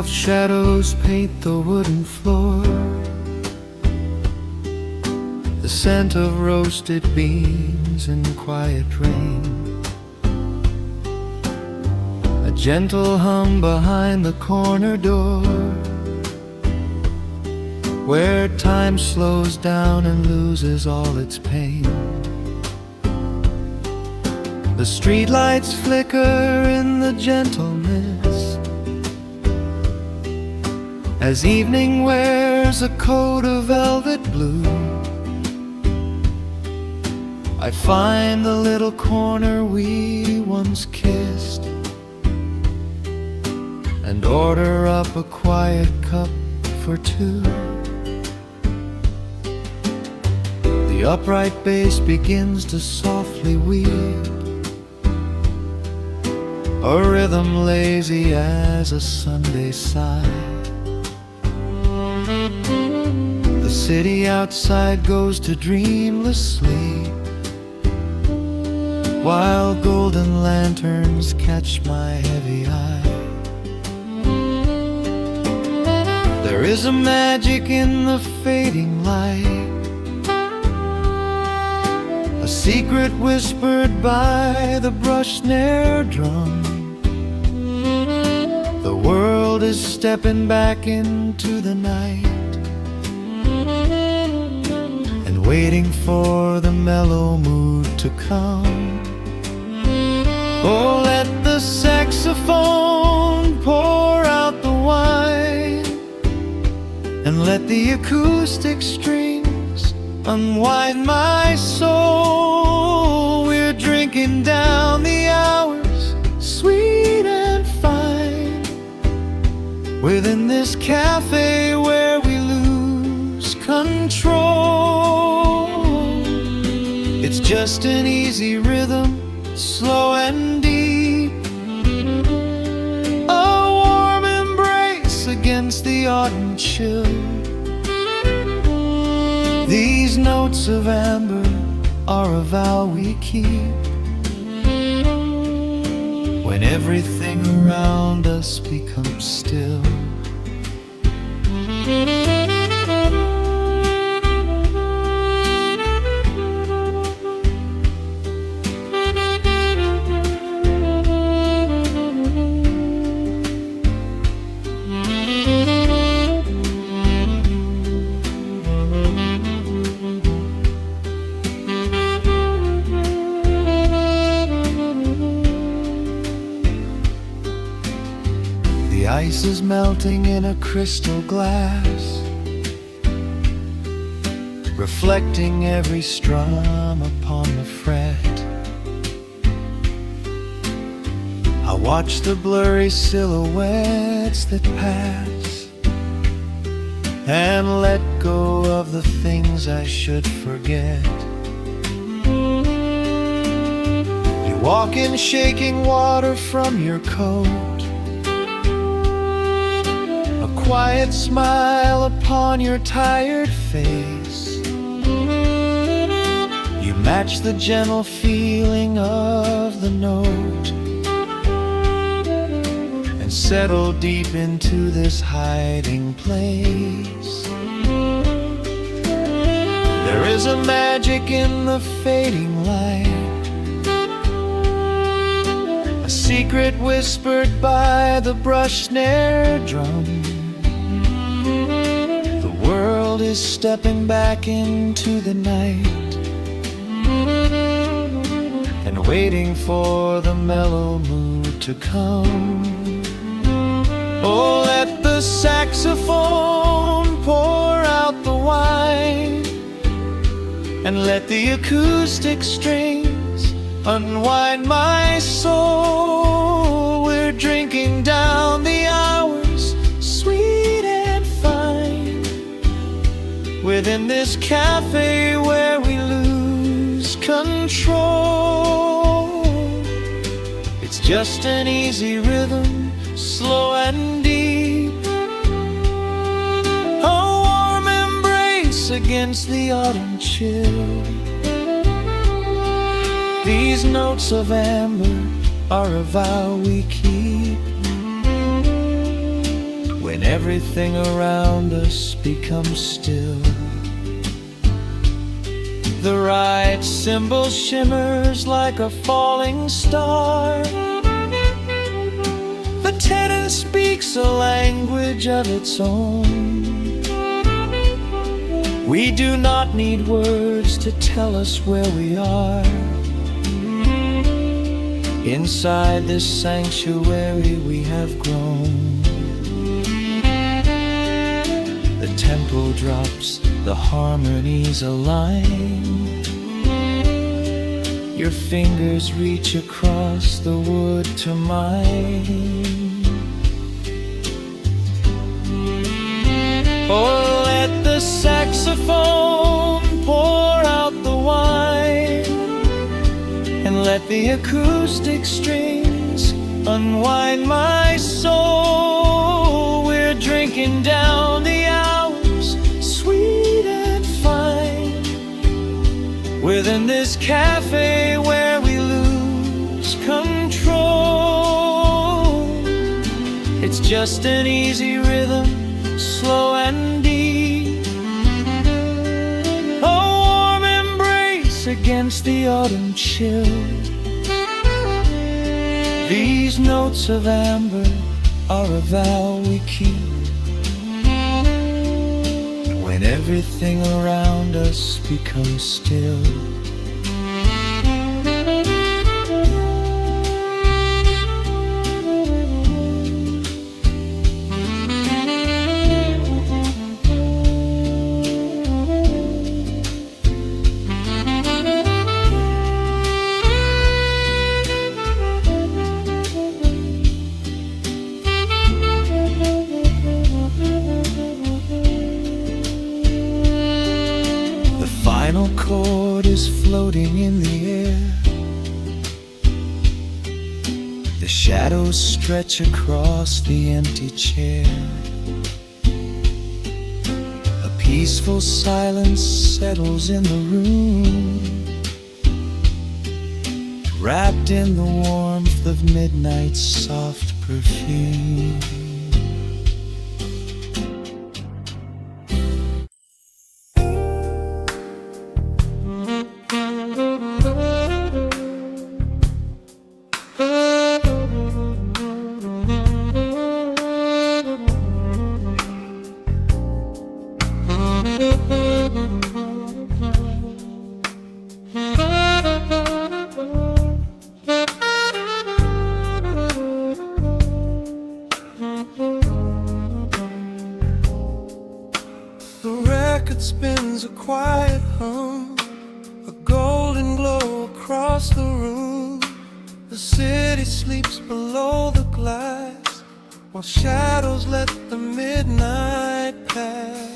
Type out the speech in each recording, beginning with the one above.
Soft shadows paint the wooden floor, the scent of roasted beans and quiet rain, a gentle hum behind the corner door, where time slows down and loses all its pain. The streetlights flicker in the gentle mist, as evening wears a coat of velvet blue. I find the little corner we once kissed, and order up a quiet cup for two. The upright bass begins to softly weep, a rhythm lazy as a Sunday sigh. The city outside goes to dreamless sleep, while golden lanterns catch my heavy eye. There is a magic in the fading light, a secret whispered by the brush snare drum. The world is stepping back into the night and waiting for the mellow mood to come. Oh, let the saxophone pour out the wine, and let the acoustic strings unwind my soul. We're drinking down the hours, sweet and fine, within this cafe where we lose control. It's just an easy rhythm, slow and deep, a warm embrace against the autumn chill. These notes of amber are a vow we keep, when everything around us becomes still. The ice is melting in a crystal glass, reflecting every strum upon the fret. I watch the blurry silhouettes that pass, and let go of the things I should forget. You walk in shaking water from your coat, quiet smile upon your tired face. You match the gentle feeling of the note, and settle deep into this hiding place. There is a magic in the fading light, a secret whispered by the brush snare drum. The world is stepping back into the night and waiting for the mellow mood to come. Oh, let the saxophone pour out the wine, and let the acoustic strings unwind my soul. We're drinking down the hours, sweet and fine, within this cafe where we lose control. It's just an easy rhythm, slow and deep, a warm embrace against the autumn chill. These notes of amber are a vow we keep, when everything around us becomes still. The right cymbal shimmers like a falling star. The tenor speaks a language of its own. We do not need words to tell us where we are. Inside this sanctuary we have grown. The tempo drops, the harmonies align. Your fingers reach across the wood to mine. Oh, let the saxophone pour out the wine, and let the acoustic strings unwind my soul. We're drinking down the hours, sweet and fine, within this cafe where we lose control. It's just an easy rhythm, slow and deep, a warm embrace against the autumn chill. These notes of amber are a vow we keep when everything around us becomes still. The final chord is floating in the air. The shadows stretch across the empty chair. A peaceful silence settles in the room, wrapped in the warmth of midnight's soft perfume. The record spins a quiet hum, a golden glow across the room. The city sleeps below the glass, while shadows let the midnight pass.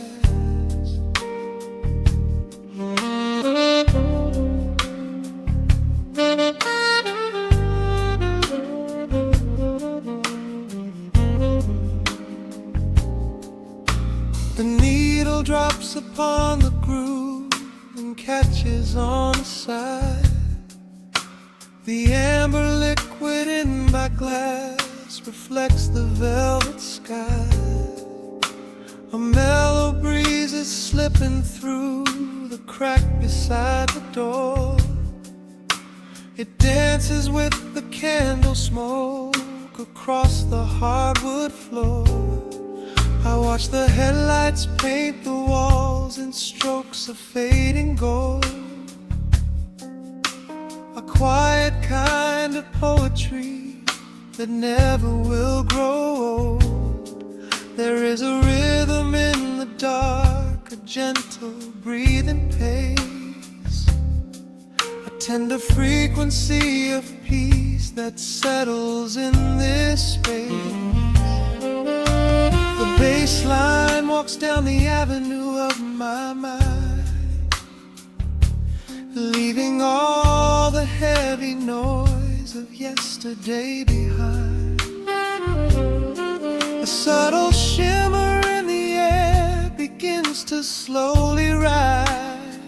The needle drops upon the groove and catches on the side. The amber liquid in my glass reflects the velvet sky. A mellow breeze is slipping through the crack beside the door. It dances with the candle smoke across the hardwood floor. I watch the headlights paint the walls in strokes of fading gold. A quiet kind of poetry that never will grow old. There is a rhythm in the dark, a gentle breathing pace, a tender frequency of peace that settles in this space. The bass line walks down the avenue of my mind, leaving all the heavy noise of yesterday behind. A subtle shimmer in the air begins to slowly rise.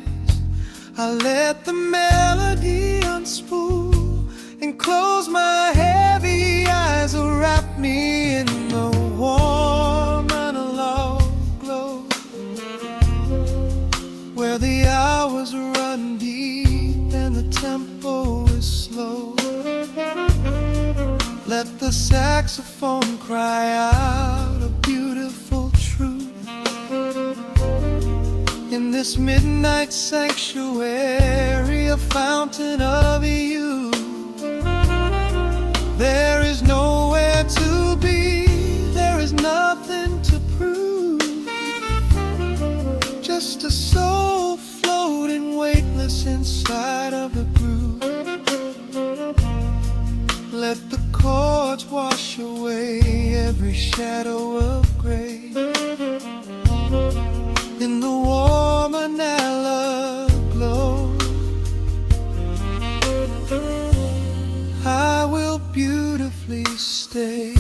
I let the melody unspool and close my heavy eyes, wrap me in the warm Let the saxophone cry out a beautiful truth. In this midnight sanctuary, a fountain of youth. There is nowhere to be, there is nothing to prove. Just a soul floating weightless inside of the groove. Let the chords wash away every shadow of gray. In the warm vanilla glow, I will beautifully stay.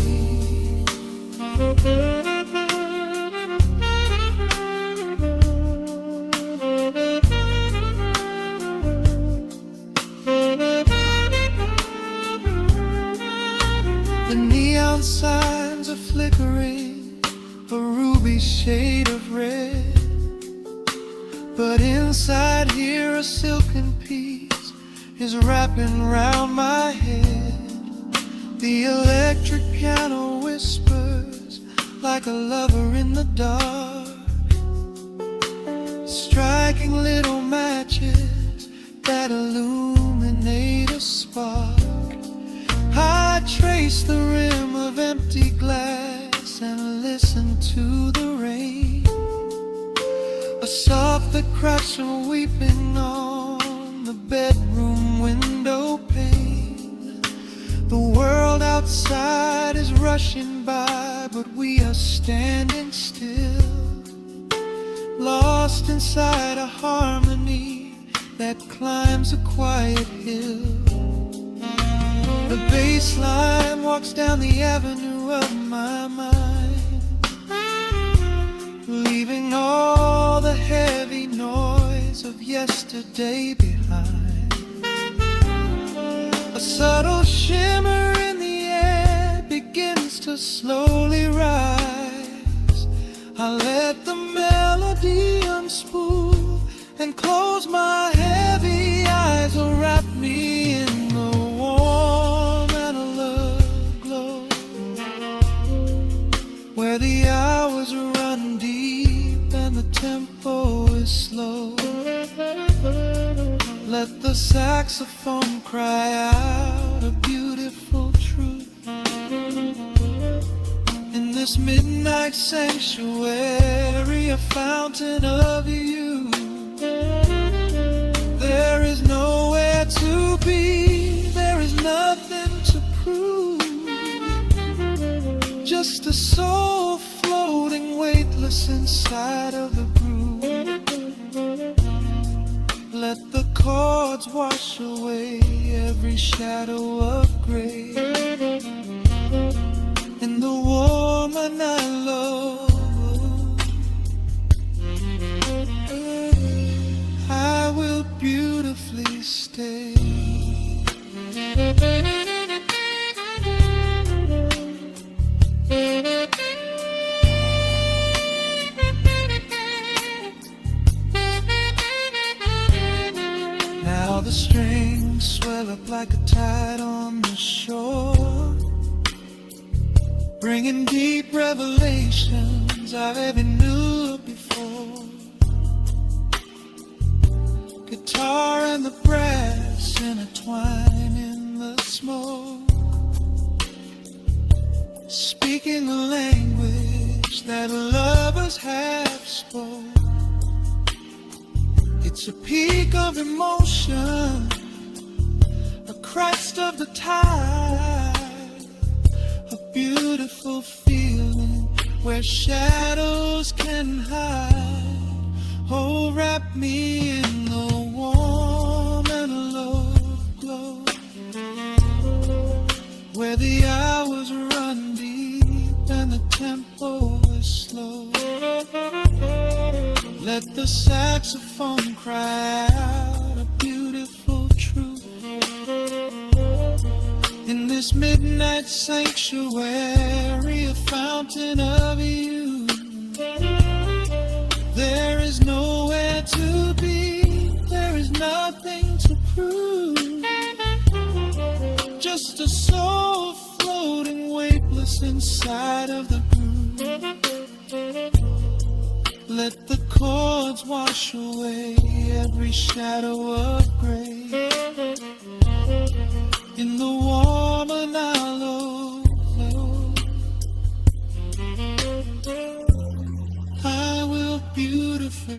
The neon signs are flickering, a ruby shade of red. But inside here a silken peace is wrapping round my head. The electric piano whispers like a lover in the dark, striking little matches that illuminate a spark. I trace the rim of empty glass and listen to the rain, a soft that cracks from weeping on the bedroom window pane. The world outside is rushing by, but we are standing still, lost inside a harmony that climbs a quiet hill. The bass line walks down the avenue of my mind, leaving all the heavy noise of yesterday behind. A subtle shimmer in the air begins to slowly rise. I let the melody unspool and close my heavy eyes, will wrap me in the warm analog glow, where the hours run deep and the tempo is slow. Let the saxophone cry out a beautiful truth. In this midnight sanctuary, a fountain of youth. There is nowhere to be, there is nothing to prove. Just a soul floating weightless inside of the groove. Let the chords wash away every shadow of gray. In the warm vanilla, I will beautifully stay. Now the strings swell up like a tide on the shore, bringing deep revelations I've ever knew before. Guitar and the brass intertwine in the smoke, speaking a language that lovers have spoke. It's a peak of emotion, a crest of the tide, a beautiful feeling where shadows can hide. Oh, wrap me in the warm analog glow, where the hours run deep and the tempo is slow. Let the saxophone cry out a beautiful truth. In this midnight sanctuary, a fountain of youth. There is nowhere to be, there is nothing to prove. Just a soul floating floats inside of the groove. Let the chords wash away every shadow of gray. In the warm and hollow glow, I will beautify.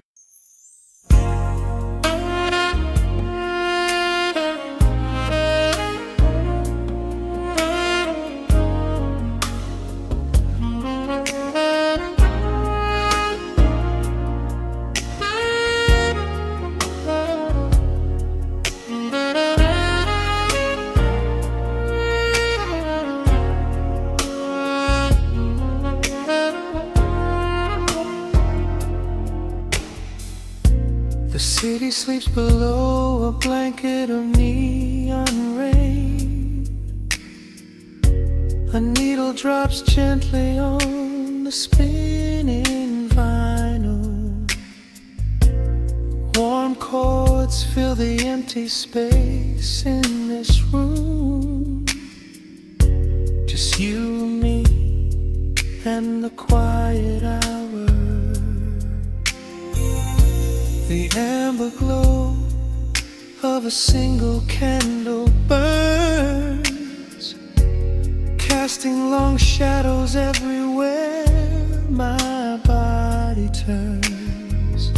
The city sleeps below a blanket of neon rain. A needle drops gently on the spinning vinyl. Warm chords fill the empty space in this room. Just you, me, and the quiet hour. The amber glow of a single candle burns, casting long shadows everywhere my body turns.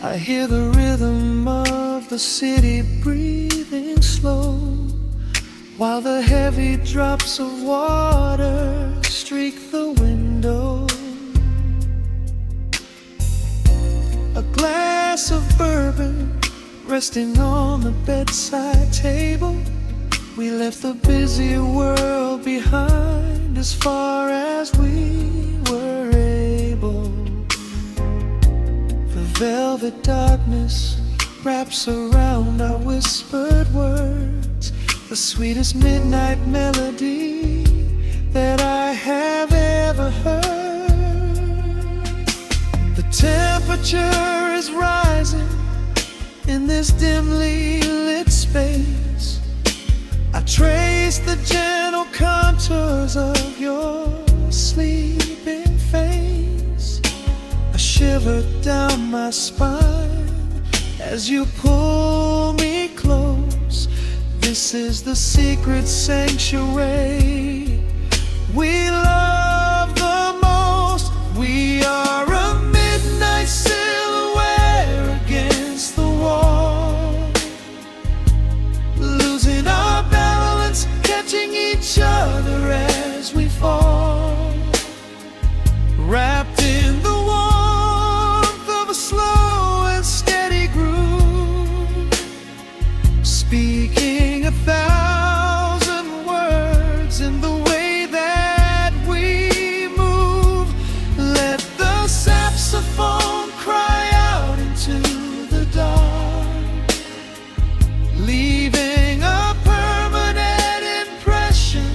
I hear the rhythm of the city breathing slow, while the heavy drops of water streak the window. A glass of bourbon resting on the bedside table. We left the busy world behind as far as we were able. The velvet darkness wraps around our whispered words, the sweetest midnight melody that I have ever heard. The temperature is rising in this dimly lit space. I trace the gentle contours of your sleeping face. A shiver down my spine as you pull me close. This is the secret sanctuary we love the most. We are a midnight silhouette against the wall, losing our balance, catching each other as we fall, wrapped in the warmth of a slow and steady groove, speaking 1,000 words in the way that we move. Let the saxophone cry out into the dark, leaving a permanent impression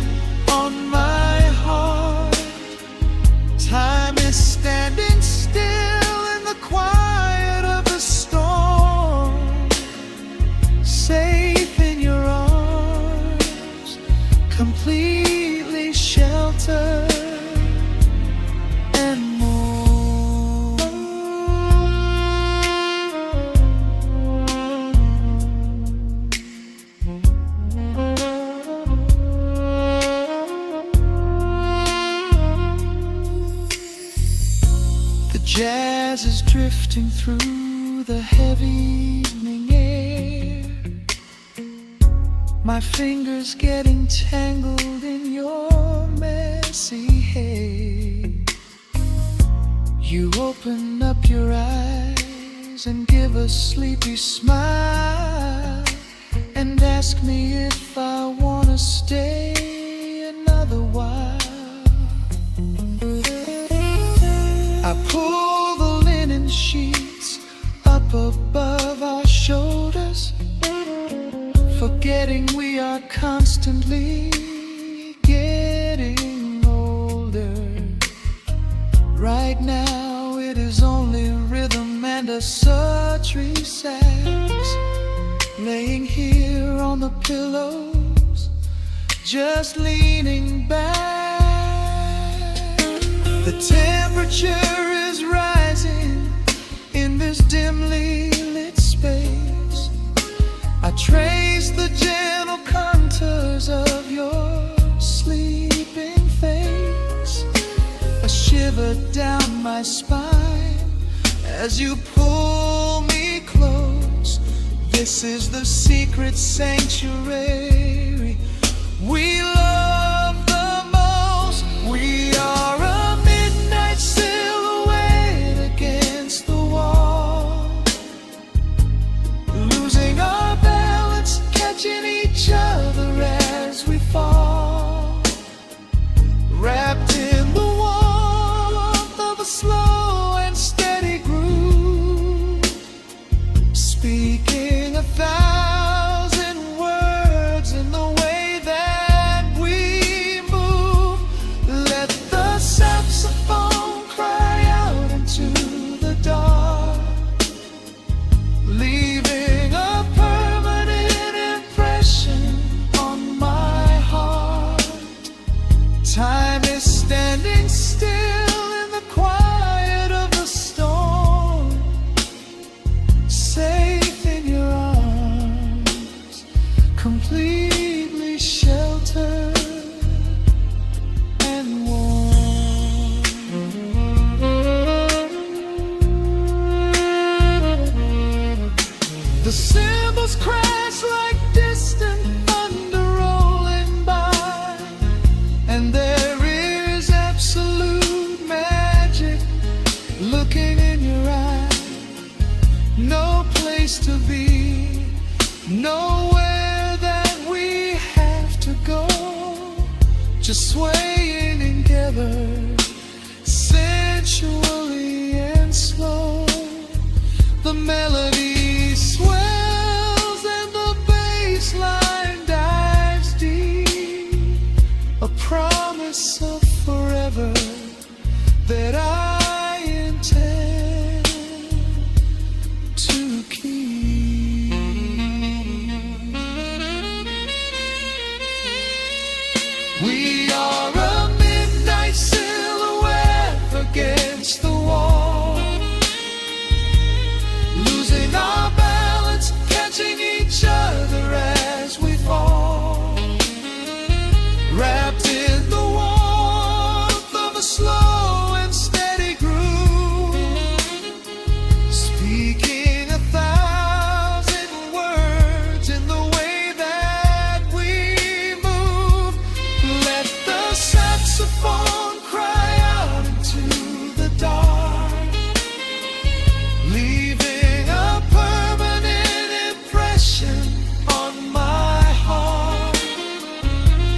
on my heart. Time is standing still in the quiet of the storm, safe in your arms, completely sheltered and more. The jazz is drifting through the heavy evening air, my fingers getting tangled in your messy hair. You open up your eyes and give a sleepy smile, and ask me if I wanna stay another while. I pull the linen sheets up above our shoulders, forgetting we are constantly getting older. Right now it is only rhythm and a sultry sax, laying here on the pillows, just leaning back. The temperature is rising in this dimly lit space. I trace the gentle contours of your sleeping face. A shiver down my spine as you pull me close. This is the secret sanctuary we love the most. We are a midnight silhouette against the wall, losing our balance, catching each other as we fall, wrapped in the warmth of a slow and steady groove, speaking 1,000 words in the way that we move. Let the saxophone cry out into the dark, leaving a permanent impression on my heart. Time is standing still in the quiet of the storm, safe in your arms, completely sheltered and warm. The cymbals crash like distant thunder rolling by, and there is absolute magic looking in your eyes. No place to be, nowhere that we have to go, just swaying together, sensually and slow. The melody swells and the bass line dives deep, a promise of forever that I intend to keep. We are a midnight silhouette against the wall, losing our balance, catching each other as we fall, wrapped in the warmth of a slow and steady groove, speaking 1,000 words in the way that we move. Let the saxophone cry out into the dark, leaving a permanent impression on my heart.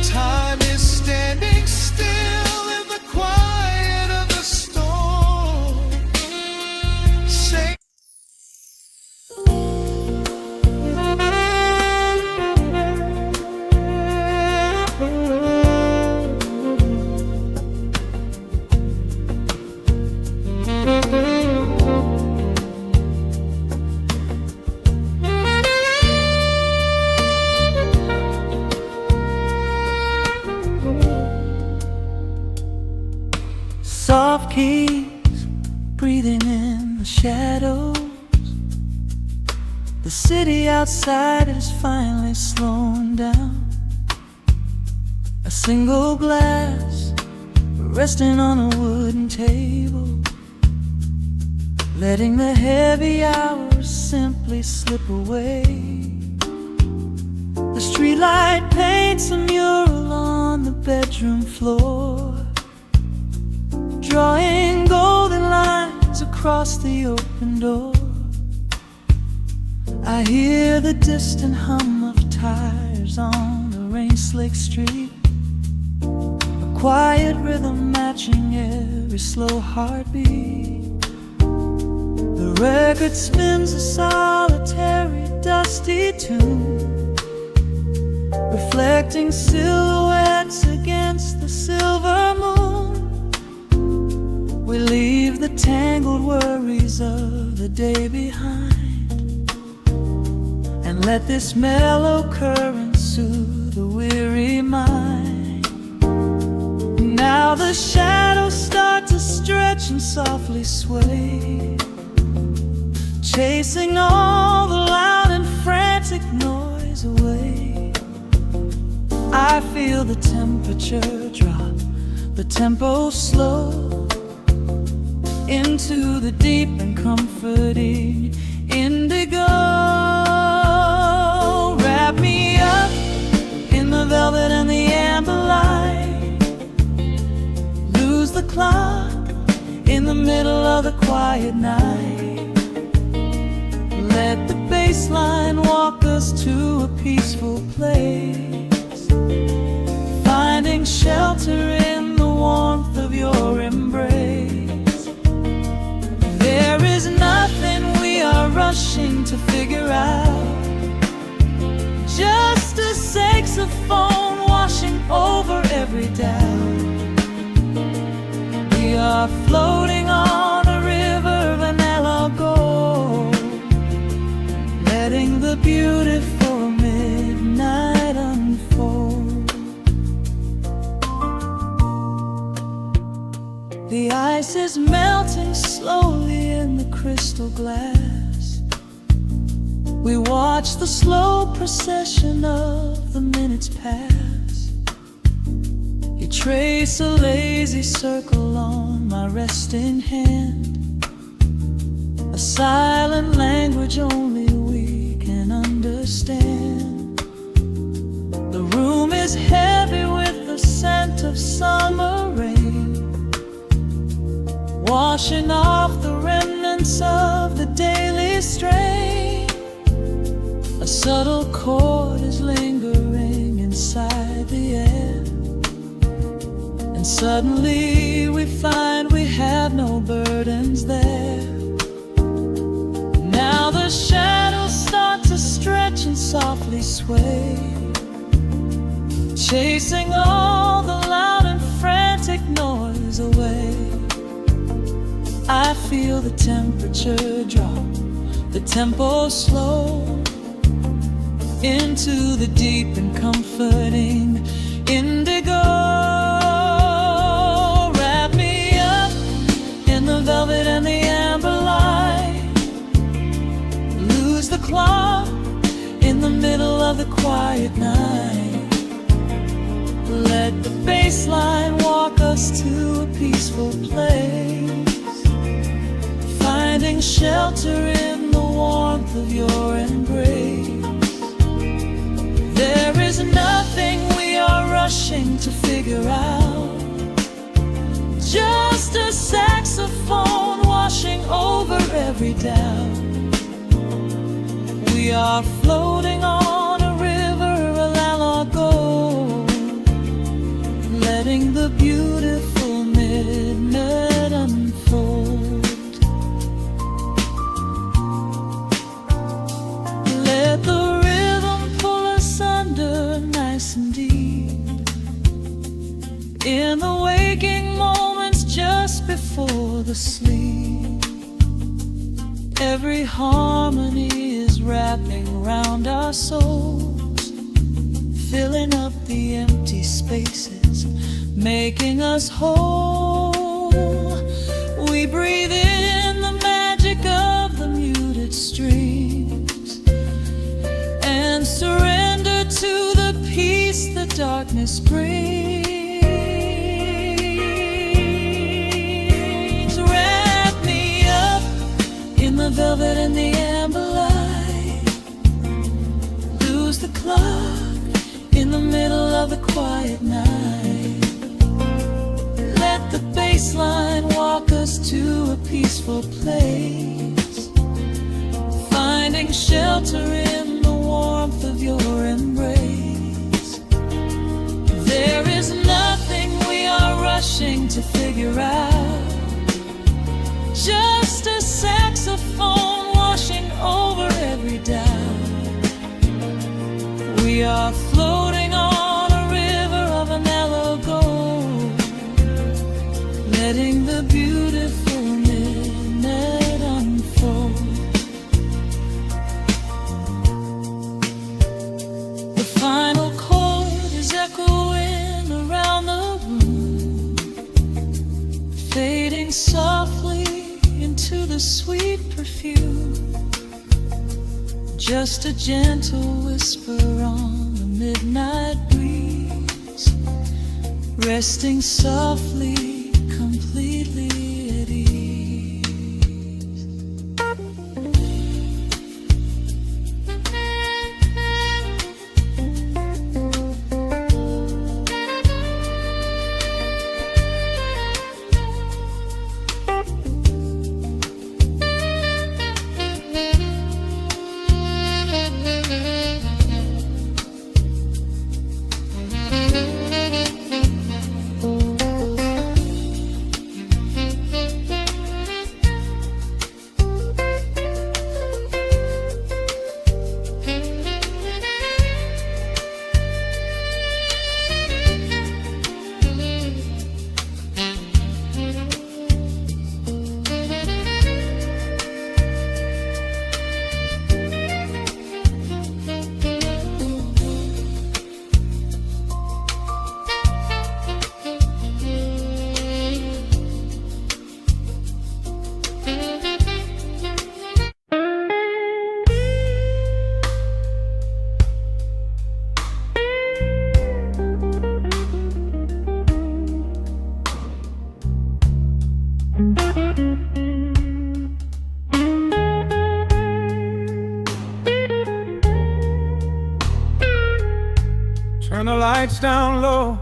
Time is standing still in the quiet of the storm. Say soft keys breathing in the shadows. The city outside is finally slowing down. A single glass resting on a wooden table, letting the heavy hours simply slip away. The streetlight paints a mural on the bedroom floor, drawing golden lines across the open door. I hear the distant hum of tires on the rain-slicked street, a quiet rhythm matching every slow heartbeat. The record spins a solitary, dusty tune, reflecting silhouettes against the silver moon. We leave the tangled worries of the day behind, and let this mellow current soothe the weary mind. Now the shadows start to stretch and softly sway, chasing all the loud and frantic noise away. I feel the temperature drop, the tempo slow, into the deep and comforting indigo. Wrap me up in the velvet and the amber light, lose the clock in the middle of the quiet night. Let the bass line walk us to a peaceful place, finding shelter in the warmth of your embrace. There is nothing we are rushing to figure out, just a saxophone washing over every doubt. We are floating on a river of vanilla gold, letting the beautiful midnight unfold. The ice is melting slowly in the crystal glass. We watch the slow procession of the minutes pass. You trace a lazy circle on my resting hand, a silent language only we can understand. The room is heavy with the scent of summer rain, washing off the remnants of the daily strain. A subtle chord is lingering inside the air, and suddenly we find we have no burdens there. Now the shadows start to stretch and softly sway, chasing all the loud and frantic noise away. I feel the temperature drop, the tempo slow, into the deep and comforting indigo. Wrap me up in the velvet and the amber light, lose the clock in the middle of the quiet night. Let the bass line walk us to a peaceful place, finding shelter in the warmth of your embrace. There is nothing we are rushing to figure out, just a saxophone washing over every doubt. We are floating on a river of vanilla gold, letting the beautiful midnight unfold. Let the rhythm pull us under nice and deep, in the waking moments just before the sleep. Every harmony is wrapping round our souls, filling up the empty spaces, making us whole. We breathe in the magic of the muted strings and surrender to the peace the darkness brings. Wrap me up in the velvet and the amber light, lose the clock in the middle of the quiet night. Let the bass line walk us to a peaceful place, finding shelter in the warmth of your embrace. There is nothing we are rushing to figure out, just a saxophone washing over every doubt. We are floating on a river of vanilla gold, letting the beautiful midnight unfold. The final chord is echoing around the room, fading just a gentle whisper on the midnight breeze, resting softly, completely at ease. Turn the lights down low,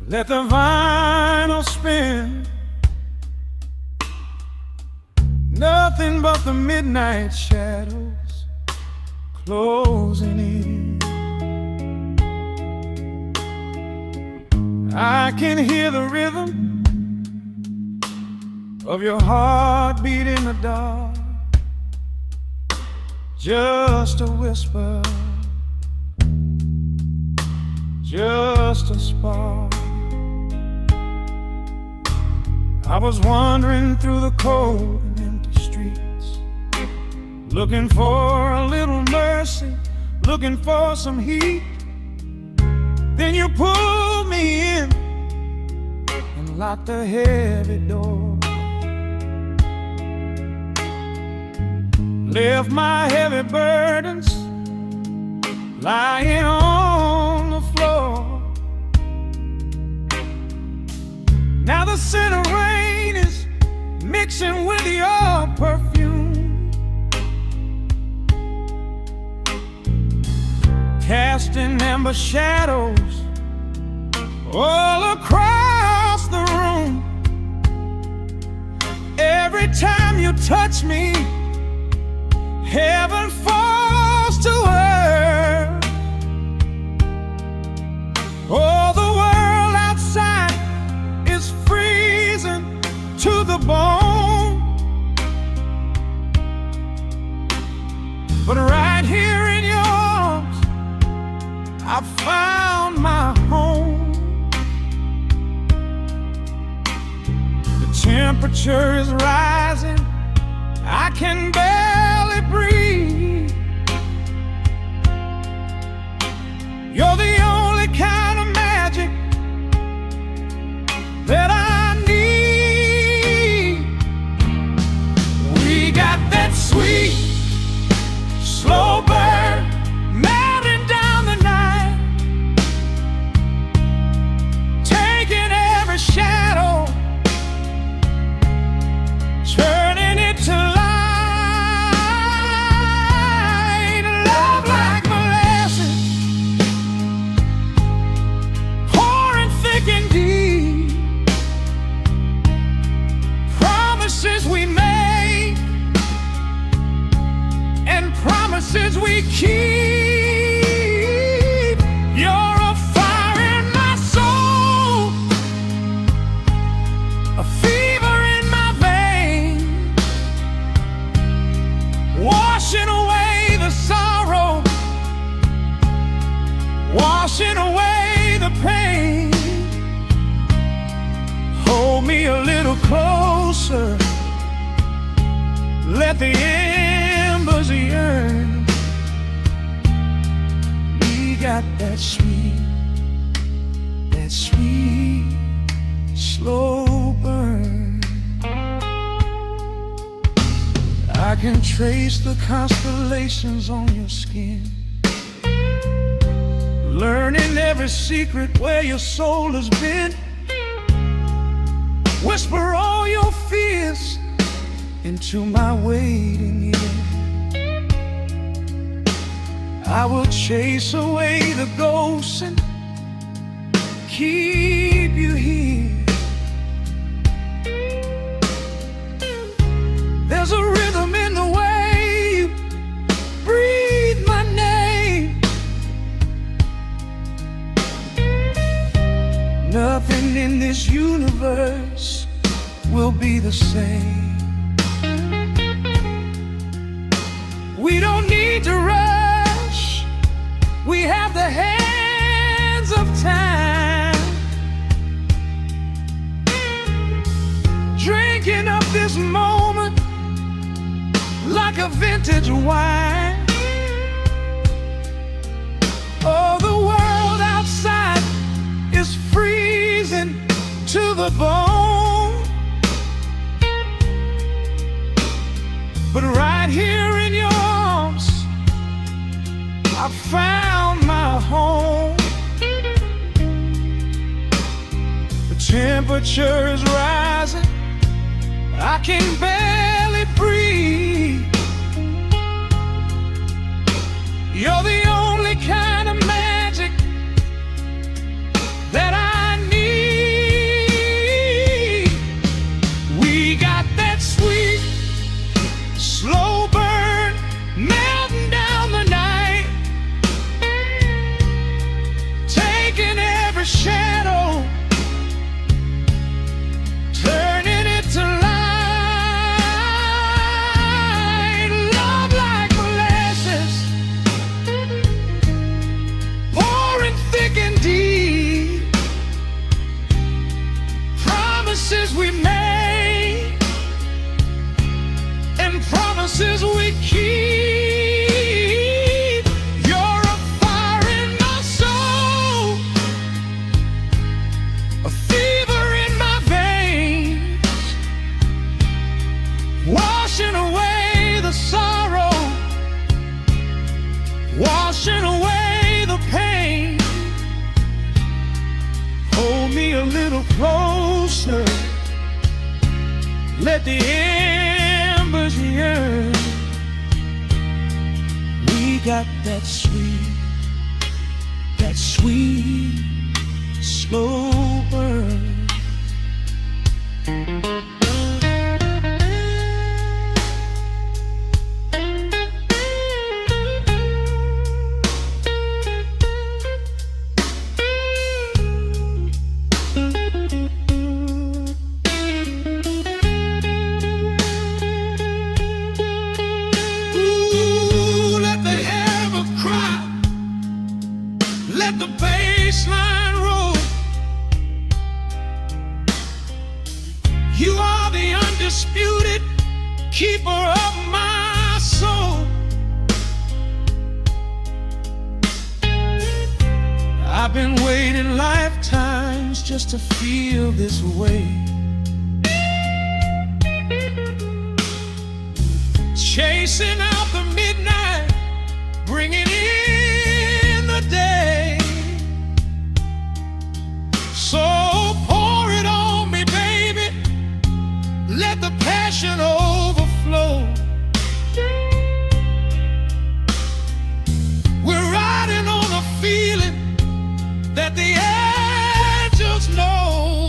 let the vinyl spin. Nothing but the midnight shadows closing in. I can hear the rhythm of your heartbeat in the dark, just a whisper, just a spark. I was wandering through the cold and empty streets, looking for a little mercy, looking for some heat. Then you pulled me in and locked the heavy door, left my heavy burdens lying on the floor. Now the scent of rain is mixing with your perfume, casting amber shadows all across the room. Every time you touch me, heaven falls to earth. Oh, the world outside is freezing to the bone, but right here in your arms I found my home. The temperature is rising, I can barely breathe. You're the only kind of magic that I need. We got that sweet, slow burn melting down the night, taking every shadow, turning it to light. Love like molasses, pouring thick and deep. Promises we make and promises we keep. You're a fire in my soul, a fever in my veins, washing away the sorrow, washing away the pain. Hold me a little closer, let the embers yearn. We got that sweet, slow burn. I I can trace the constellations on your skin, learning every secret where your soul has been. Whisper all your fears into my waiting ear. I will chase away the ghosts and keep you here. There's a rhythm in the way you breathe my name. Nothing in this universe will be the same. We don't need to rush. We have the hands of time, drinking up this moment like a vintage wine. Oh, the world outside is freezing to the bone, but right here in your arms I found my home. The temperature is rising, I can barely breathe. You're the only kind of magic that I need. We got that sweet, slow burn melting down the night, taking every shadow, turning it to light. Love like molasses, pouring thick and deep. Promises we made and promises we keep. You're a fire in my soul, a fever in my veins, washing away the sorrow, washing away the pain. Hold me a little closer, let the embers yearn. We got that sweet, slow burn. Ooh, let the hammer cry, let the bass line roll. You are the undisputed keeper of my soul. I've been waiting lifetimes just to feel this way, chasing out the midnight, bringing in the day. So pour it on me, baby, let the passion overflow. We're riding on a feeling that the angels know.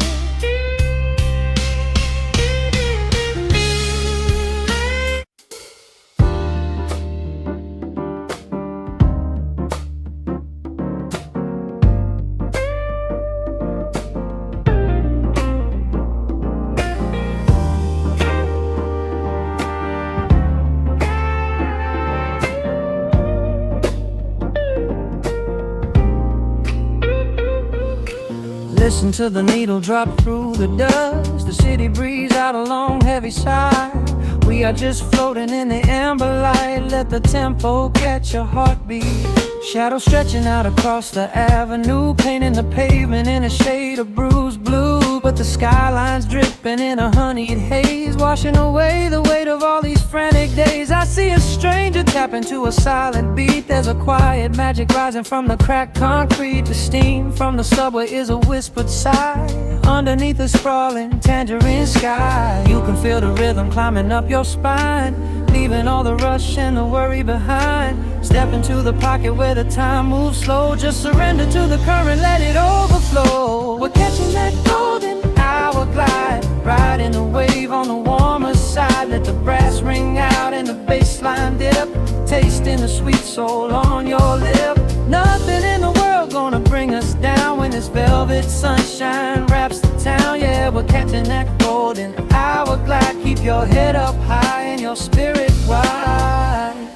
Listen to the needle drop through the dust, the city breeze out a long heavy sigh. We are just floating in the amber light, let the tempo catch your heartbeat. Shadows stretching out across the avenue, painting the pavement in a shade of bruised blue. But the skyline's dripping in a honeyed haze, washing away the weight of all these frantic days I see a stranger tap into a silent beat. There's a quiet magic rising from the cracked concrete. The steam from the subway is a whispered sigh underneath the sprawling tangerine sky. You can feel the rhythm climbing up your spine, leaving all the rush and the worry behind. Step into the pocket where the time moves slow. Just surrender to the current, let it overflow. We're catching that golden hour glide, riding the wave on the warmer side. Let the brass ring out and the bass line dip, tasting the sweet soul on your lip. Nothing in the world gonna bring us down when this velvet sunshine wraps the town. Yeah, we're catching that golden hour glide. Keep your head up high and your spirit wide.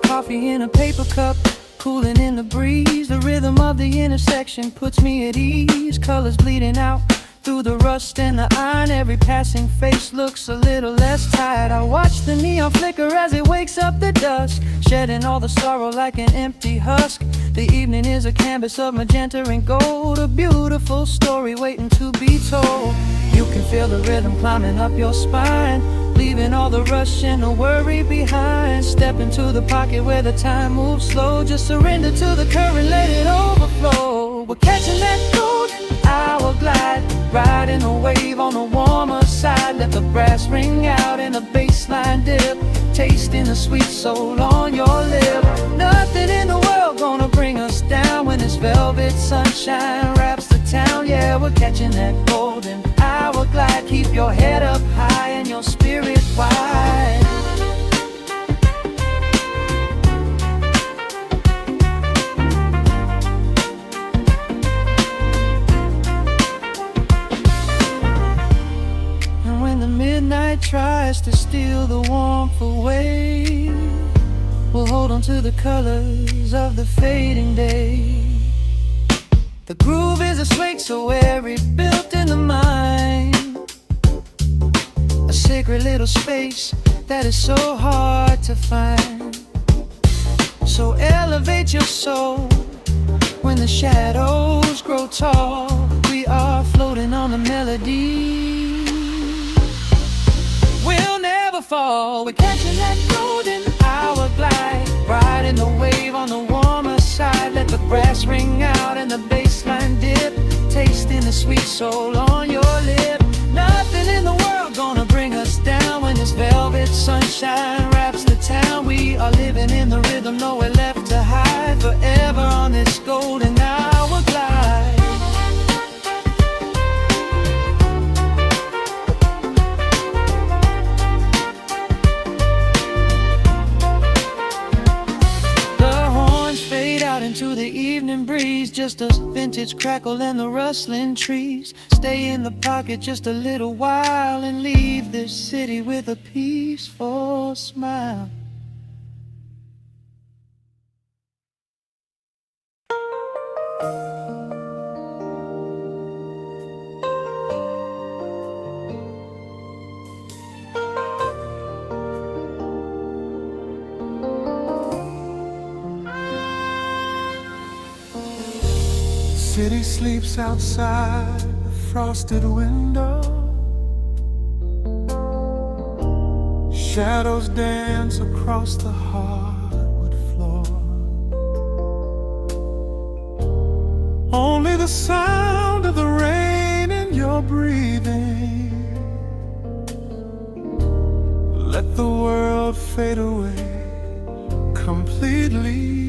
Coffee in a paper cup, cooling in the breeze. The rhythm of the intersection puts me at ease. Colors bleeding out through the rust and the iron. Every passing face looks a little less tired. I watch the neon flicker as it wakes up the dusk, shedding all the sorrow like an empty husk. The evening is a canvas of magenta and gold, a beautiful story waiting to be told. You can feel the rhythm climbing up your spine, leaving all the rush and the worry behind. Step into the pocket where the time moves slow. Just surrender to the current, let it overflow. We're catching that golden hour glide, riding a wave on the warmer side. Let the brass ring out and the bass line dip, tasting the sweet soul on your lip. Nothing in the world gonna bring us down when this velvet sunshine wraps the town. Yeah, we're catching that golden hour glide. Keep your head up high and your spirit wide. And when the midnight tries to steal the warmth away, we'll hold on to the colors of the fading day. The groove is a swing so airy, built in the mind, a sacred little space that is so hard to find. So elevate your soul when the shadows grow tall. We are floating on the melody, we'll never fall. We're catching that golden hour glide, riding the wave on the warmer side. Let the brass ring out and the bass line dip, tasting the sweet soul on your lip. Nothing in the world gonna bring us down when this velvet sunshine wraps the town. We are living in the rhythm, nowhere left to hide, forever on this golden hour glide. Into the evening breeze, just a vintage crackle and the rustling trees. Stay in the pocket just a little while and leave this city with a peaceful smile. City sleeps outside the frosted window. Shadows dance across the hardwood floor. Only the sound of the rain in your breathing. Let the world fade away completely.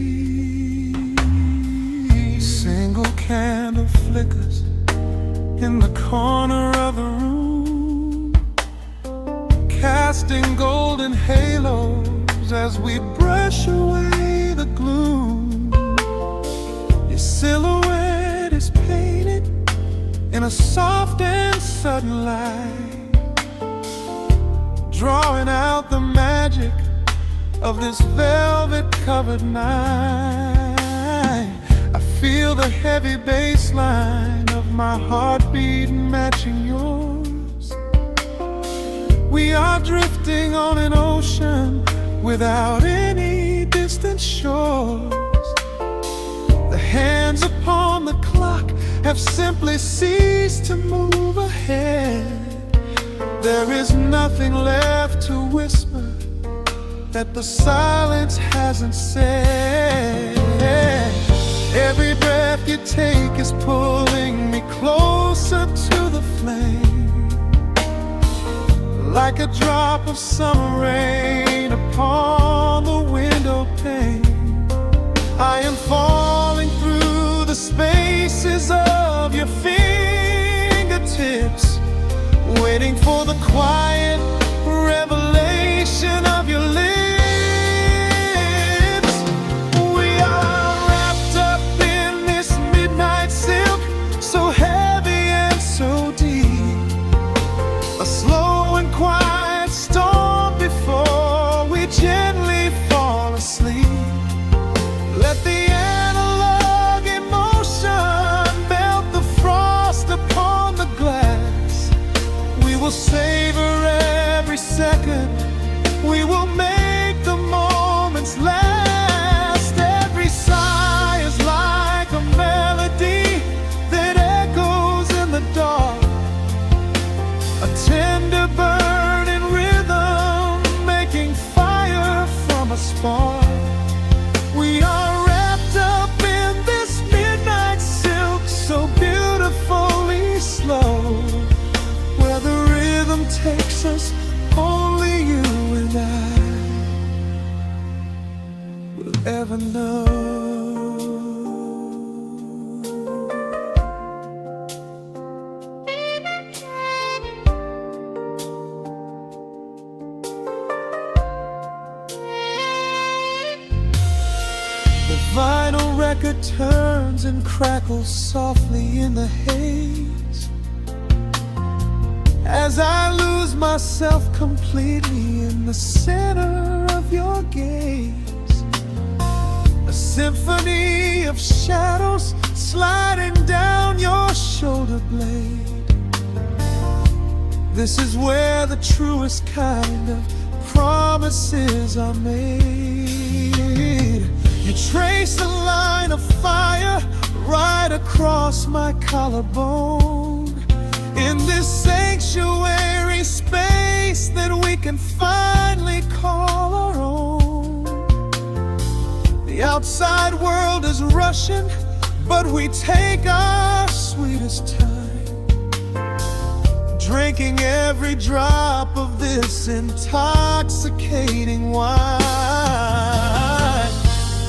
Single candle flickers in the corner of the room, casting golden halos as we brush away the gloom. Your silhouette is painted in a soft and sudden light, drawing out the magic of this velvet-covered night. I feel the heavy bass line of my heartbeat matching yours. We are drifting on an ocean without any distant shores. The hands upon the clock have simply ceased to move ahead. There is nothing left to whisper that the silence hasn't said. Every breath you take is pulling me closer to the flame, like a drop of summer rain upon the window pane. I am falling through the spaces of your fingertips, waiting for the quiet revelation of your lips. We are wrapped up in this midnight silk, so heavy and so deep, a slow and quiet storm before we gently fall asleep. Let the analog emotion melt the frost upon the glass. We will savor every second, we will make the moments last. Every sigh is like a melody that echoes in the dark, a tender burning rhythm making fire from a spark. We are wrapped up in this midnight silk, so beautifully slow, where the rhythm takes us, only you and I will ever know. The vinyl record turns and crackles softly in the haze, as I lose myself completely in the center of your gaze. A symphony of shadows sliding down your shoulder blade. This is where the truest kind of promises are made. You trace a line of fire right across my collarbone, in this sanctuary space that we can finally call our own. The outside world is rushing, but we take our sweetest time, drinking every drop of this intoxicating wine.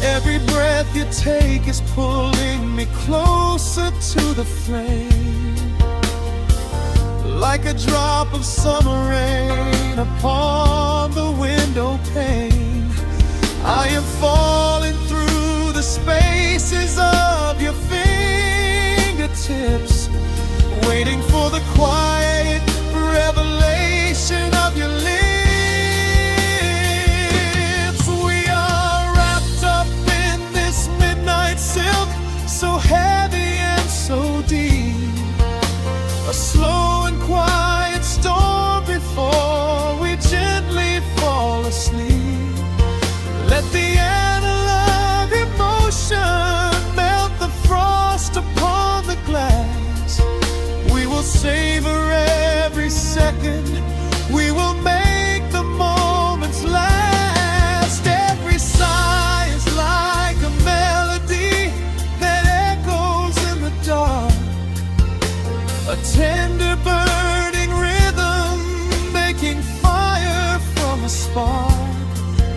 Every breath you take is pulling me closer to the flame, like a drop of summer rain upon the window pane. I am falling through the spaces of your fingertips, waiting for the quiet revelation of your lips. We are wrapped up in this midnight silk, so heavy and so deep, a slow and quiet storm before we gently fall asleep. Let the analog emotion melt the frost upon the glass. We will savor every second, we will make the moments last. Every sigh is like a melody that echoes in the dark, a tender burning rhythm making fire from a spark.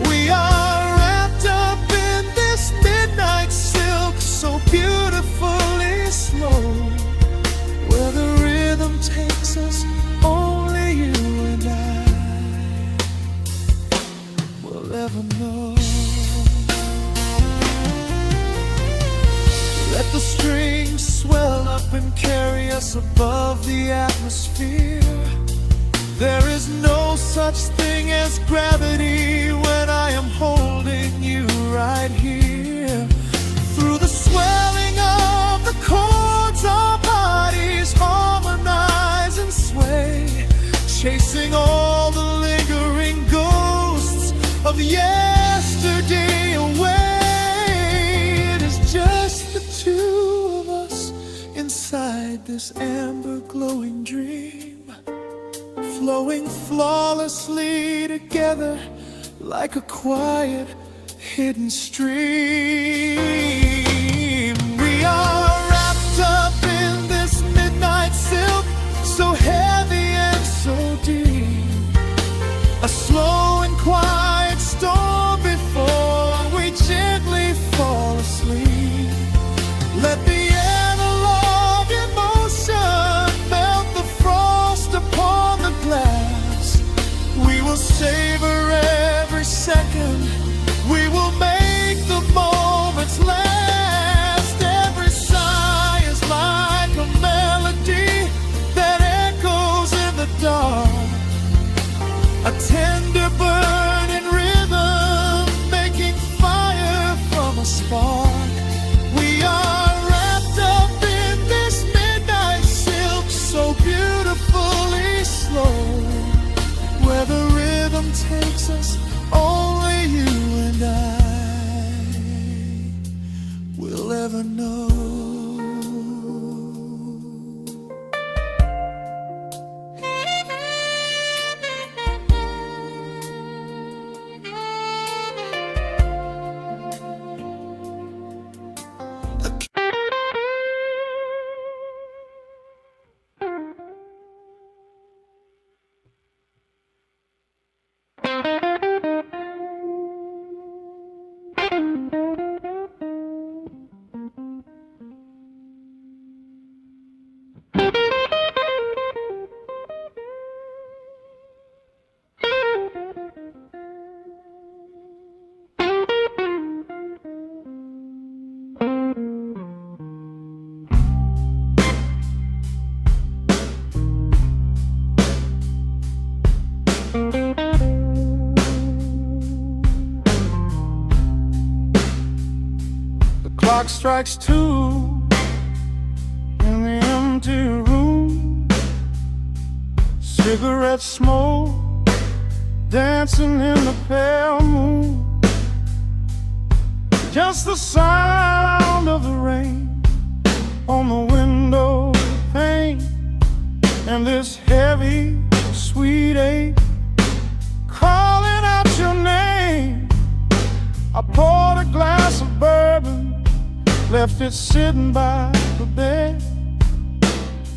We are wrapped up in this midnight silk, so beautifully slow, where the rhythm takes us, only you and I will ever know. Let the strings swell up and carry us above the atmosphere. There is no such thing as gravity when I am holding you right here. Through the swelling of the chords, our bodies harmonize and sway, chasing all the lingering ghosts of yesterday away. It is just the two of us inside this amber glowing dream, flowing flawlessly together like a quiet hidden stream. We are wrapped up in this midnight silk, so heavy and so deep, a slow and quiet storm before we gently fall asleep. Let the analog emotion melt the frost upon the glass. We will savor every second, we will make the moments last. Every sigh is like a melody that echoes in the dark, a tender burning rhythm making fire from a spark. We are wrapped up in this midnight silk, so beautifully slow, where the rhythm takes us, only you and I will ever know. Clock strikes 2 in the empty room, cigarette smoke dancing in the pale moon, just the sound of the rain on the window pane, and this heavy sweet ache calling out your name. I poured a glass of bourbon, left it sitting by the bed,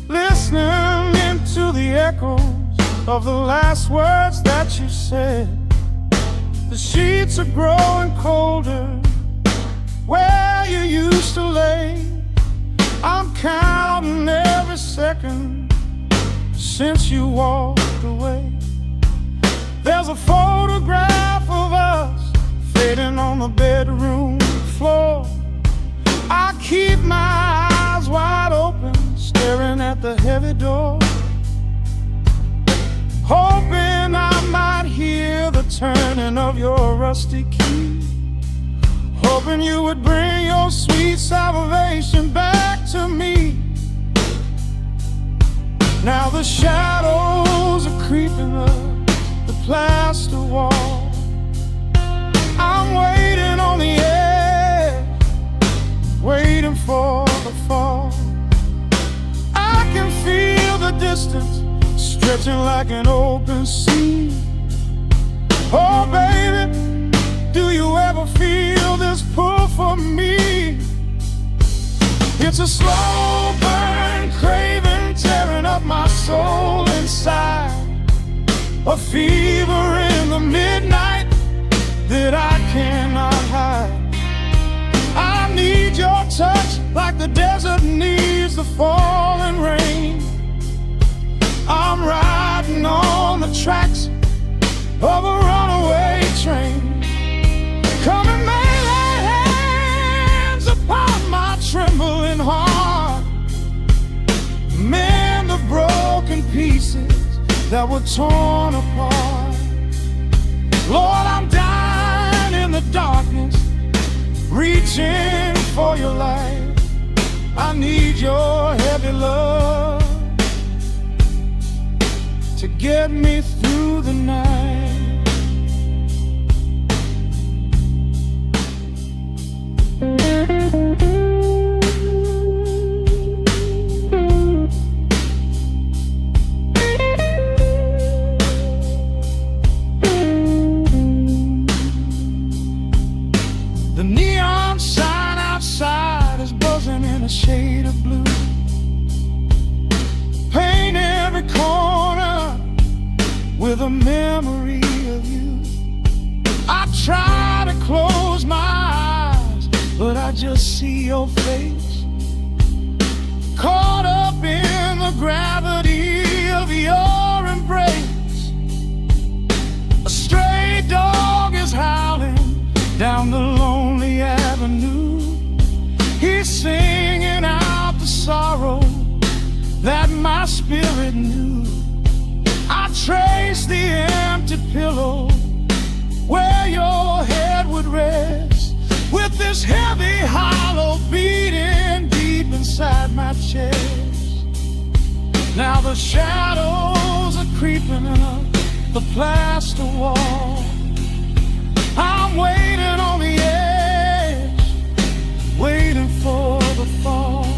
listening into the echoes of the last words that you said. The sheets are growing colder where you used to lay. I'm counting every second since you walked away. There's a photograph of us fading on the bedroom floor. I keep my eyes wide open, staring at the heavy door, hoping I might hear the turning of your rusty key, hoping you would bring your sweet salvation back to me. Now the shadows are creeping up the plaster wall. I'm waiting on the edge, waiting for the fall. I can feel the distance stretching like an open sea. Oh baby, do you ever feel this pull for me? It's a slow burn craving tearing up my soul inside, a fever in the midnight that I cannot hide. I need your touch like the desert needs the falling rain. I'm riding on the tracks of a runaway train. Come and lay hands upon my trembling heart, mend the broken pieces that were torn apart. Lord, I'm dying in the darkness, reaching for your light. I need your heavy love to get me through the night. just see your face, caught up in the gravity of your embrace. A stray dog is howling down the lonely avenue. He's singing out the sorrow that my spirit knew. I trace the empty pillow where your head would rest, with this heavy hollow beating deep inside my chest. Now the shadows are creeping up the plaster wall. I'm waiting on the edge, waiting for the fall.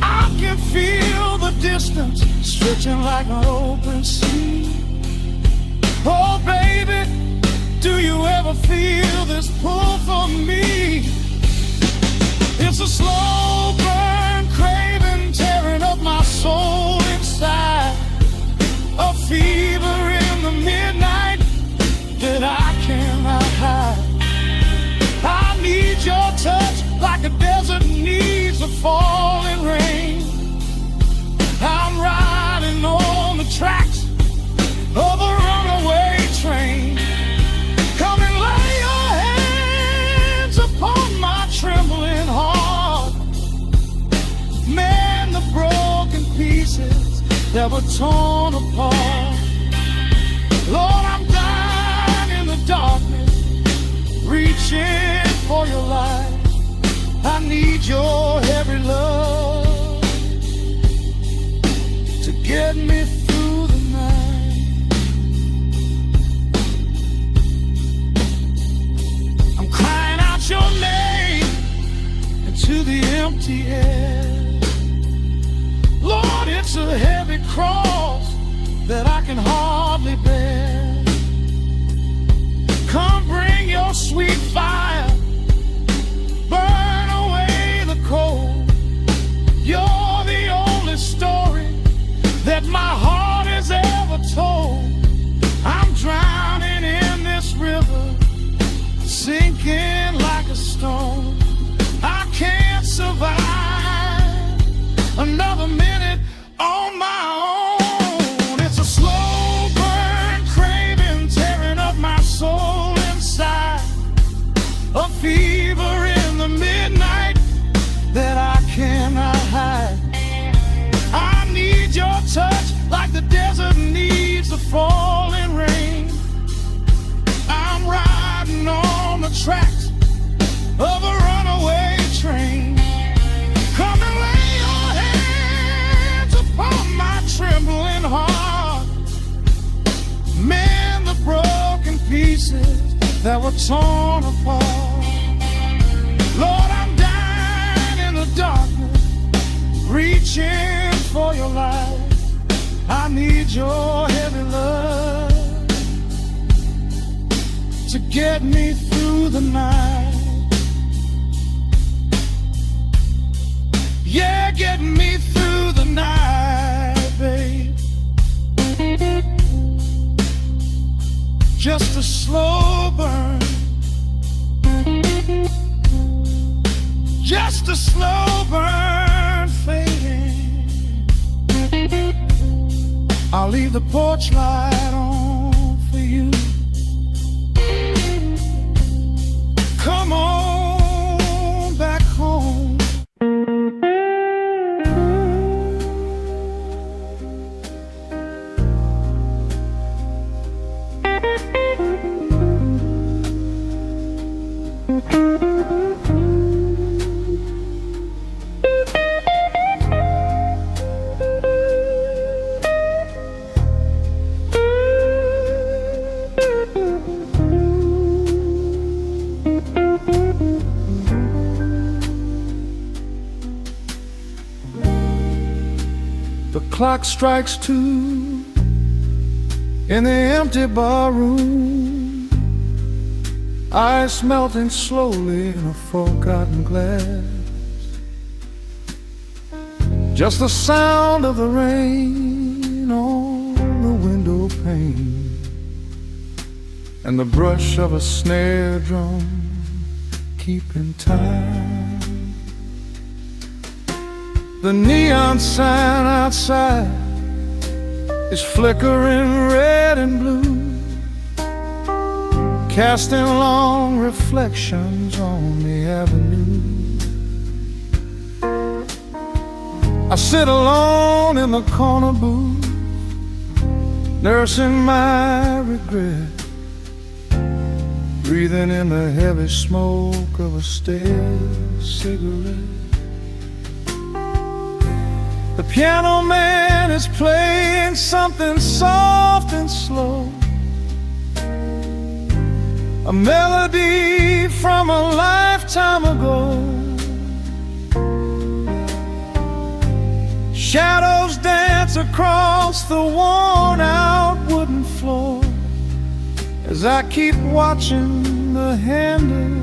I can feel the distance stretching like an open sea. Oh baby, do you ever feel this pull for me? It's a slow burn craving tearing up my soul inside, a fever in the midnight that I cannot hide. I need your touch like a desert needs a falling rain. I'm riding on the tracks of a runaway train. Come and lay your hands upon my trembling heart. Mend the broken pieces that were torn apart. Lord, I'm dying in the darkness, reaching for your light. I need your heavy love to get me through the night. I'm crying out your name into the empty air. Lord, it's a heavy cross that I can hardly bear. Come bring your sweet fire, burn away the cold. You're the only story that my heart has ever told. I'm drowning in this river, sinking like a stone. I can't survive another minute on my own. It's a slow burn craving tearing up my soul inside, a fever in the midnight that I cannot hide. I need your touch like the desert needs the falling rain. I'm riding on the tracks of a runaway train. Come and lay your hands upon my trembling heart. Mend the broken pieces that were torn apart. Lord, I'm dying in the darkness, reaching for your light. I need your heavy love to get me through the night. Yeah, get me through the night, babe. Just a slow burn, just a slow burn fading. I'll leave the porch light on for you. Come on back home. The clock strikes 2 in the empty bar room, ice melting slowly in a forgotten glass. Just the sound of the rain on the window pane and the brush of a snare drum keeping time. The neon sign outside is flickering red and blue, casting long reflections on the avenue. I sit alone in the corner booth, nursing my regret, breathing in the heavy smoke of a stale cigarette. The piano man is playing something soft and slow, a melody from a lifetime ago. Shadows dance across the worn-out wooden floor as I keep watching the handle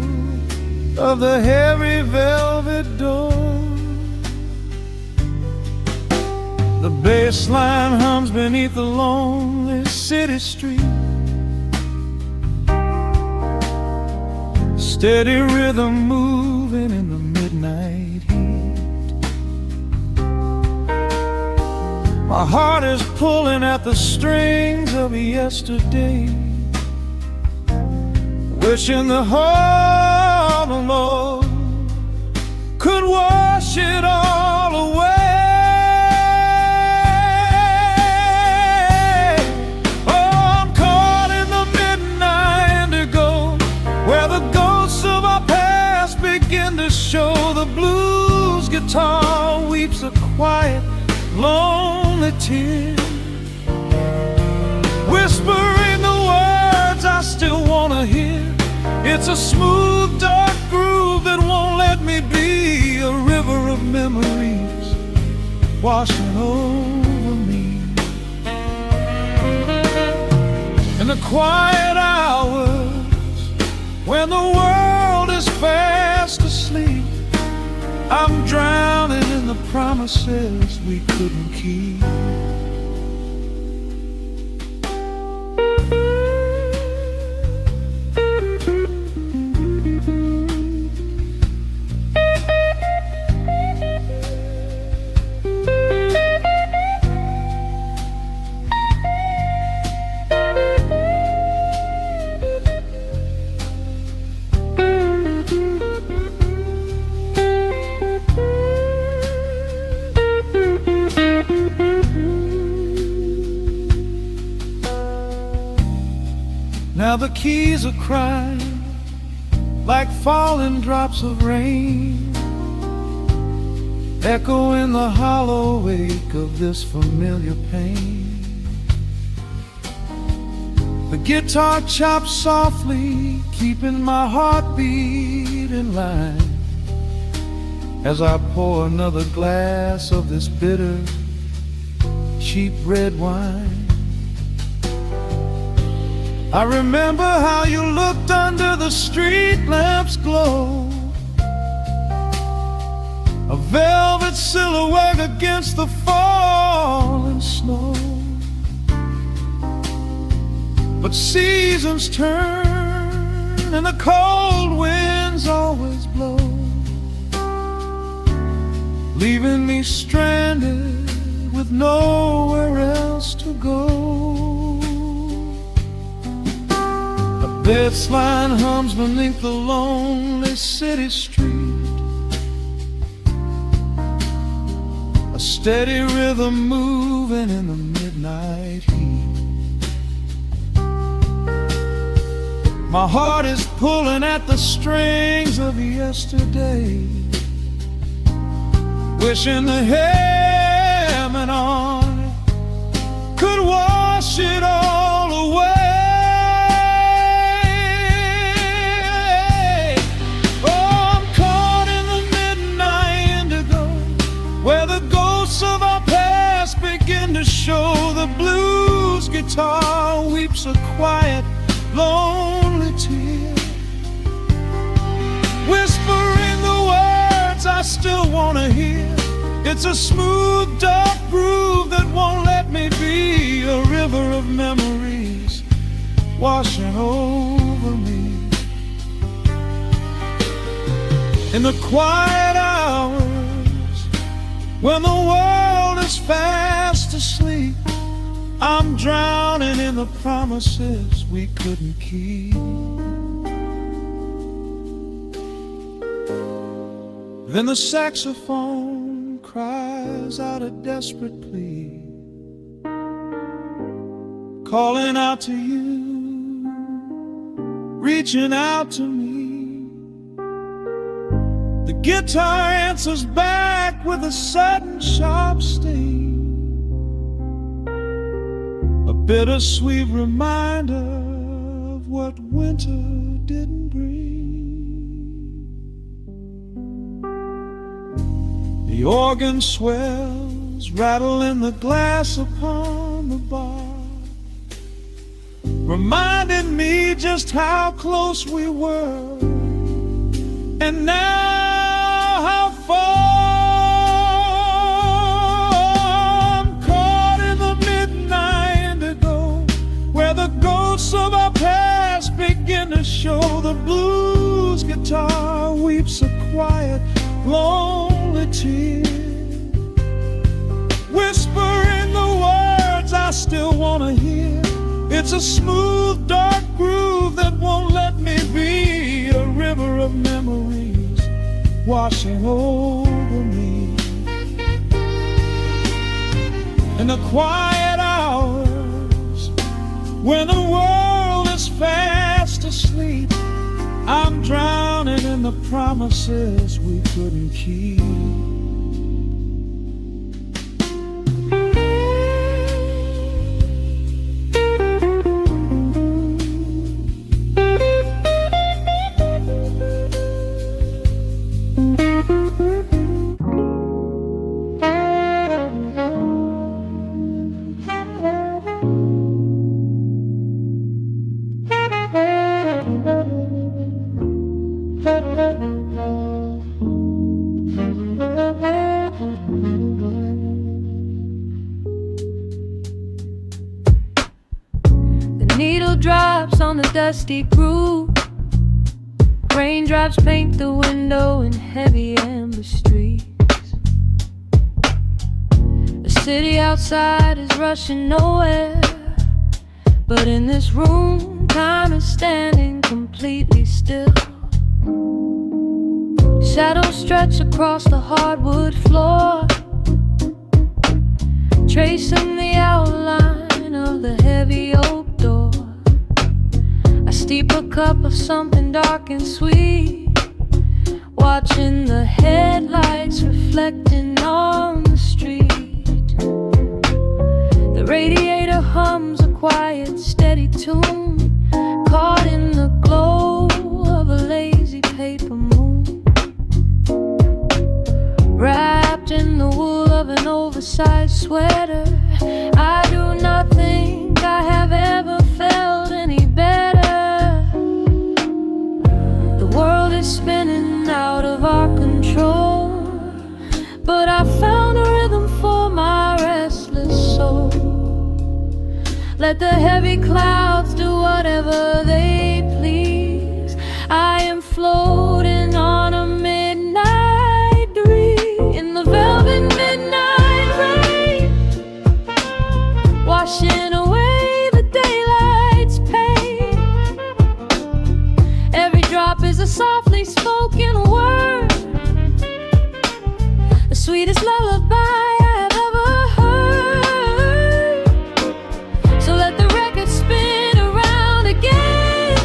of the heavy velvet door. The bass line hums beneath the lonely city street, steady rhythm moving in the midnight heat. My heart is pulling at the strings of yesterday, wishing the heart alone could wash it all away. Oh, I'm caught in the midnight indigo, where the ghosts of our past begin to show. The blues guitar weeps a quiet, lonely tear, whispering the words I still wanna hear. It's a smooth, dark groove that won't let me be, a river of memories washing over me. In the quiet hours, when the world is fast asleep, I'm drowning in the promises we couldn't keep. Now the keys are crying like falling drops of rain, echo in the hollow wake of this familiar pain. The guitar chops softly, keeping my heartbeat in line, as I pour another glass of this bitter, cheap red wine. I remember how you looked under the street lamp's glow, a velvet silhouette against the falling snow. But seasons turn and the cold winds always blow, leaving me stranded with nowhere else to go. This line hums beneath the lonely city street, a steady rhythm moving in the midnight heat. My heart is pulling at the strings of yesterday, wishing the hammer on it could wash it all away. Of our past begin to show. The blues guitar weeps a quiet, lonely tear, whispering the words I still want to hear. It's a smooth, dark groove that won't let me be, a river of memories washing over me. In the quiet hours, when the world is fast asleep, I'm drowning in the promises we couldn't keep. Then the saxophone cries out a desperate plea, calling out to you, reaching out to me. The guitar answers back with a sudden sharp sting, a bittersweet reminder of what winter didn't bring. The organ swells, rattling the glass upon the bar, reminding me just how close we were, and now how far. I'm caught in the midnight indigo, where the ghosts of our past begin to show. The blues guitar weeps a quiet, lonely tear, whispering the words I still want to hear. It's a smooth, dark groove that won't let me be, a river of memories washing over me. In the quiet hours, when the world is fast asleep, I'm drowning in the promises we couldn't keep. Needle drops on the dusty groove, raindrops paint the window in heavy amber streets. The city outside is rushing nowhere, but in this room time is standing completely still. Shadows stretch across the hardwood floor, tracing the outline of the heavy oak door. I steep a cup of something dark and sweet, watching the headlights reflecting on the street. The radiator hums a quiet, steady tune, caught in the glow of a lazy paper moon. Wrapped in the wool of an oversized sweater, I do not think I have ever felt any better. The world is spinning out of our control, but I found a rhythm for my restless soul. Let the heavy clouds do whatever they please. I am floating on a midnight breeze, in the velvet midnight rain, washing away the daylight's pain. Every drop is a softly spoken word, the sweetest lullaby I have ever heard. So let the record spin around again,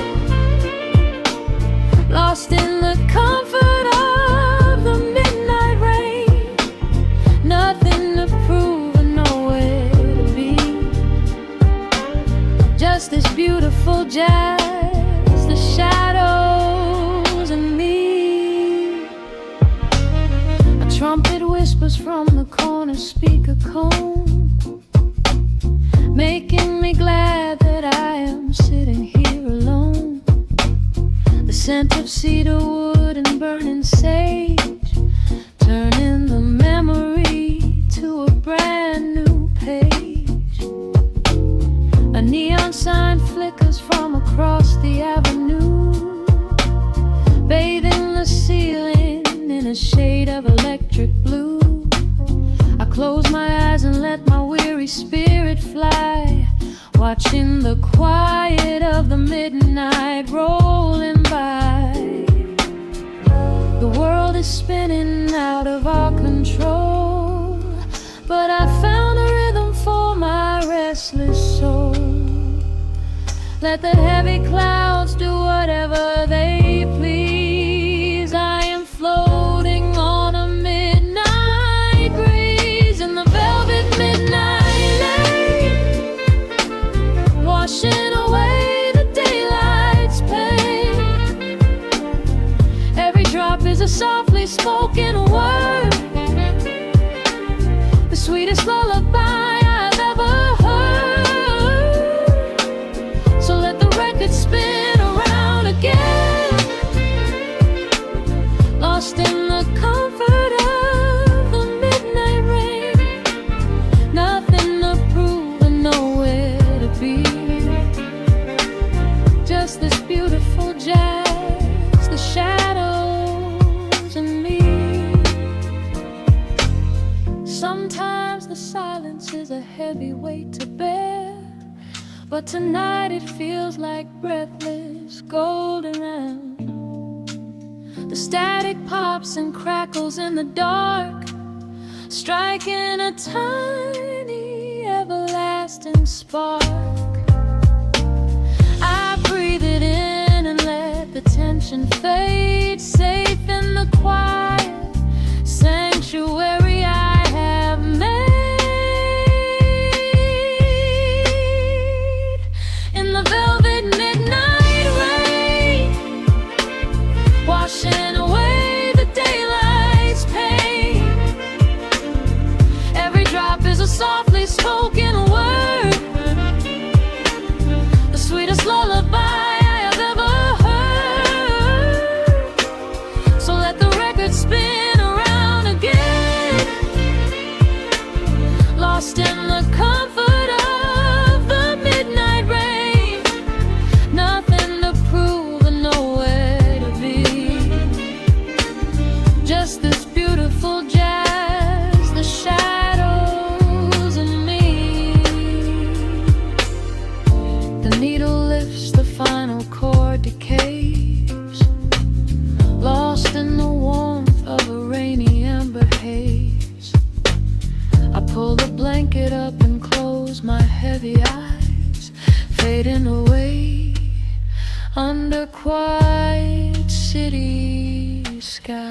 lost in the comfort of the midnight rain. Nothing to prove and nowhere to be, just this beautiful jazz, the shadows and me. A trumpet whispers from the corner speaker cone, making me glad that I am sitting here alone. The scent of cedar wood and burning sage, turning the memory to a brand new page. A neon sign flickers from across the avenue, bathing the ceiling a shade of electric blue. I close my eyes and let my weary spirit fly, watching the quiet of the midnight rolling by. The world is spinning out of our control, but I found a rhythm for my restless soul. Let the heavy clouds do whatever they please. I am floating on a midnight breeze in the velvet midnight lane, washing away the daylight's pain. Every drop is a softly spoken word, the sweetest lullaby I've ever heard. So let the record spin around again, lost in the comfort of the midnight rain. Nothing to prove and nowhere to be, just this beautiful jazz, the shadows and me. Sometimes the silence is a heavy weight to bear, but tonight it feels like breathless golden round. The static pops and crackles in the dark, striking a tiny everlasting spark. I breathe it in and let the tension fade, safe in the quiet sanctuary I have made. In the velvet midnight rain, washing away the daylight's pain. Every drop is a softly spoken word, the sweetest lullaby I have ever heard. So let the record spin around again, lost in the comfort of the midnight rain. Nothing to prove and nowhere to be, just this beautiful jazz, the shadows and me. The needle lifts, the final chord decays, lost in the warmth of a rainy amber haze. I pull the blanket up and close my heavy eyes, fading away under quiet city skies.